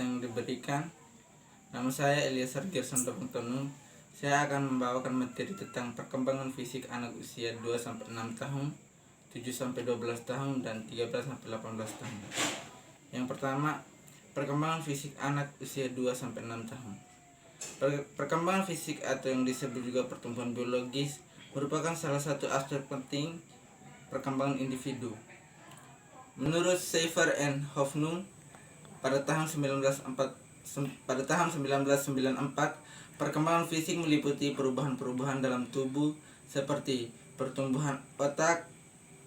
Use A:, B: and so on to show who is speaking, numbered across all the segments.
A: yang diberikan. Nama saya Eliasar Gerson Dopentonu. Saya akan membawakan materi tentang perkembangan fisik anak usia 2-6 tahun, 7-12 tahun, dan 13-18 tahun. Yang pertama, perkembangan fisik anak usia 2-6 tahun. Perkembangan fisik atau yang disebut juga pertumbuhan biologis merupakan salah satu aspek penting perkembangan individu. Menurut Schaeffer and Hoffnung pada tahun 1994, perkembangan fisik meliputi perubahan-perubahan dalam tubuh seperti pertumbuhan otak,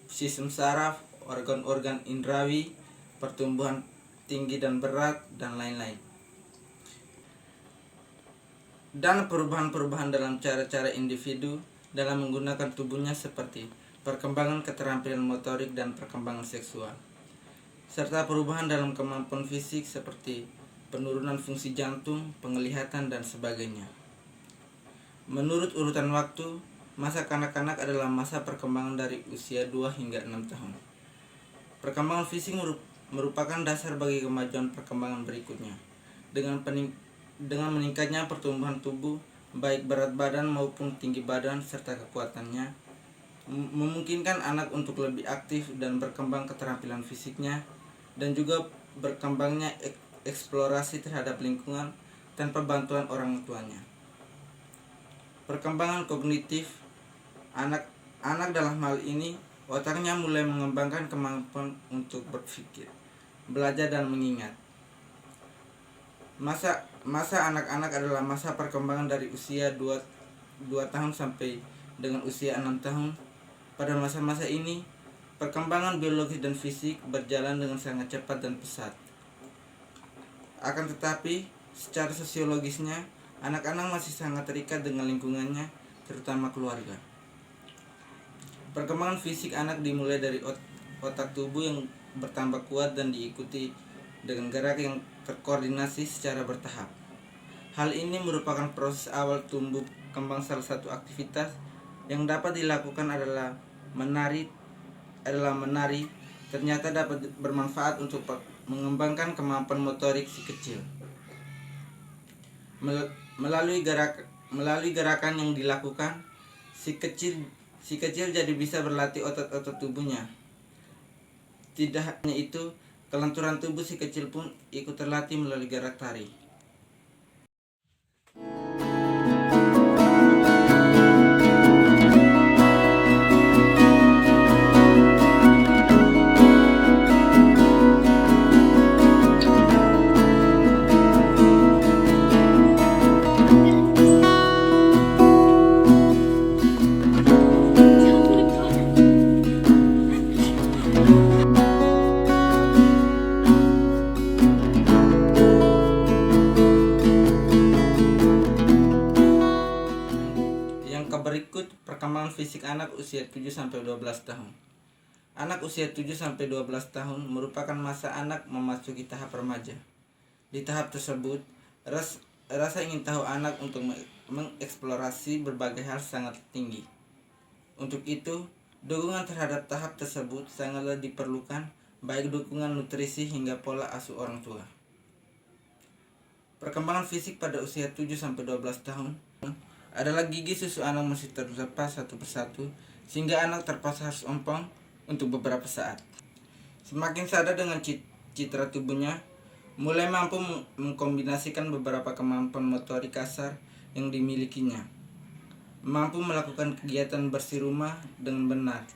A: sistem saraf, organ-organ indrawi, pertumbuhan tinggi dan berat, dan lain-lain. Dan perubahan-perubahan dalam cara-cara individu dalam menggunakan tubuhnya seperti perkembangan keterampilan motorik dan perkembangan seksual, serta perubahan dalam kemampuan fisik seperti penurunan fungsi jantung, penglihatan, dan sebagainya. Menurut urutan waktu, masa kanak-kanak adalah masa perkembangan dari usia 2 hingga 6 tahun. Perkembangan fisik merupakan dasar bagi kemajuan perkembangan berikutnya. Dengan meningkatnya pertumbuhan tubuh, baik berat badan maupun tinggi badan serta kekuatannya, memungkinkan anak untuk lebih aktif dan berkembang keterampilan fisiknya, dan juga berkembangnya eksplorasi terhadap lingkungan tanpa bantuan orang tuanya. Perkembangan kognitif anak dalam hal ini, otaknya mulai mengembangkan kemampuan untuk berpikir, belajar, dan mengingat. Masa anak-anak adalah masa perkembangan dari usia 2 tahun sampai dengan usia 6 tahun. Pada masa-masa ini, perkembangan biologis dan fisik berjalan dengan sangat cepat dan pesat. Akan tetapi, secara sosiologisnya, anak-anak masih sangat terikat dengan lingkungannya, terutama keluarga. Perkembangan fisik anak dimulai dari otak tubuh yang bertambah kuat dan diikuti dengan gerak yang terkoordinasi secara bertahap. Hal ini merupakan proses awal tumbuh kembang. Salah satu aktivitas yang dapat dilakukan adalah menari. Ternyata dapat bermanfaat untuk mengembangkan kemampuan motorik si kecil. Melalui gerakan yang dilakukan, si kecil jadi bisa berlatih otot-otot tubuhnya. Tidak hanya itu, kelenturan tubuh si kecil pun ikut terlatih melalui gerak tari. Berikut perkembangan fisik anak usia 7-12 tahun. Anak usia 7-12 tahun merupakan masa anak memasuki tahap remaja. Di tahap tersebut, rasa ingin tahu anak untuk mengeksplorasi berbagai hal sangat tinggi. Untuk itu, dukungan terhadap tahap tersebut sangatlah diperlukan, baik dukungan nutrisi hingga pola asuh orang tua. Perkembangan fisik pada usia 7-12 tahun adalah gigi susu anak masih terlepas satu persatu, sehingga anak terpaksa harus ompong untuk beberapa saat. Semakin sadar dengan citra tubuhnya, mulai mampu mengkombinasikan beberapa kemampuan motorik kasar yang dimilikinya, mampu melakukan kegiatan bersih rumah dengan benar,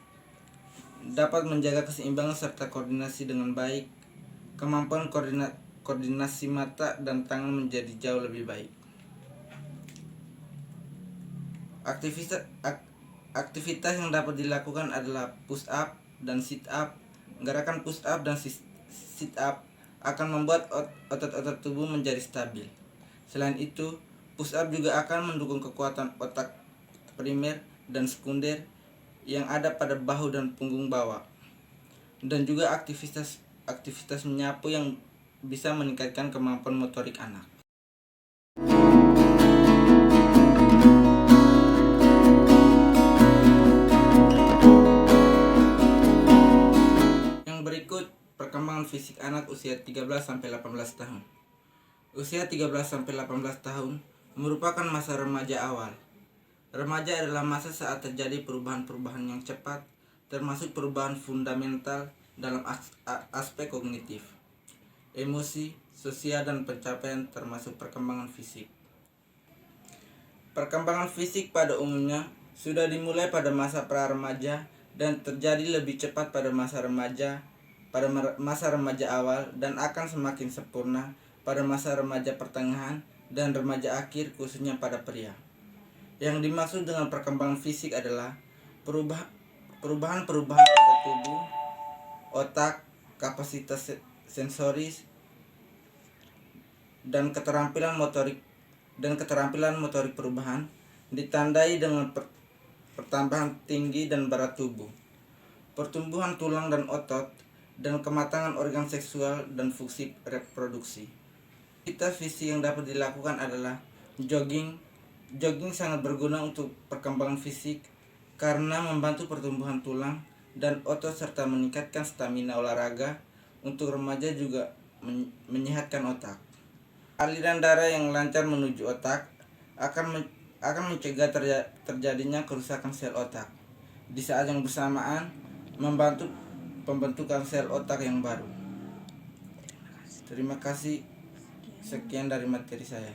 A: dapat menjaga keseimbangan serta koordinasi dengan baik, kemampuan koordinasi mata dan tangan menjadi jauh lebih baik. Aktivitas yang dapat dilakukan adalah push up dan sit up. Gerakan push up dan sit up akan membuat otot-otot tubuh menjadi stabil. Selain itu, push up juga akan mendukung kekuatan otak primer dan sekunder yang ada pada bahu dan punggung bawah. Dan juga aktivitas menyapu yang bisa meningkatkan kemampuan motorik anak. Berikut perkembangan fisik anak usia 13-18 tahun. Usia 13-18 tahun merupakan masa remaja awal. Remaja adalah masa saat terjadi perubahan-perubahan yang cepat, termasuk perubahan fundamental dalam aspek kognitif, emosi, sosial, dan pencapaian termasuk perkembangan fisik. Perkembangan fisik pada umumnya sudah dimulai pada masa pra-remaja dan terjadi lebih cepat pada masa remaja awal dan akan semakin sempurna pada masa remaja pertengahan dan remaja akhir, khususnya pada pria. Yang dimaksud dengan perkembangan fisik adalah perubahan-perubahan pada tubuh, otak, kapasitas sensoris, dan keterampilan motorik perubahan ditandai dengan pertambahan tinggi dan berat tubuh, pertumbuhan tulang dan otot, dan kematangan organ seksual dan fungsi reproduksi. Aktivitas fisik yang dapat dilakukan adalah jogging. Jogging sangat berguna untuk perkembangan fisik karena membantu pertumbuhan tulang dan otot serta meningkatkan stamina olahraga. Untuk remaja juga menyehatkan otak. Aliran darah yang lancar menuju otak akan mencegah terjadinya kerusakan sel otak. Di saat yang bersamaan membantu pembentukan sel otak yang baru. Terima kasih. Sekian dari materi saya.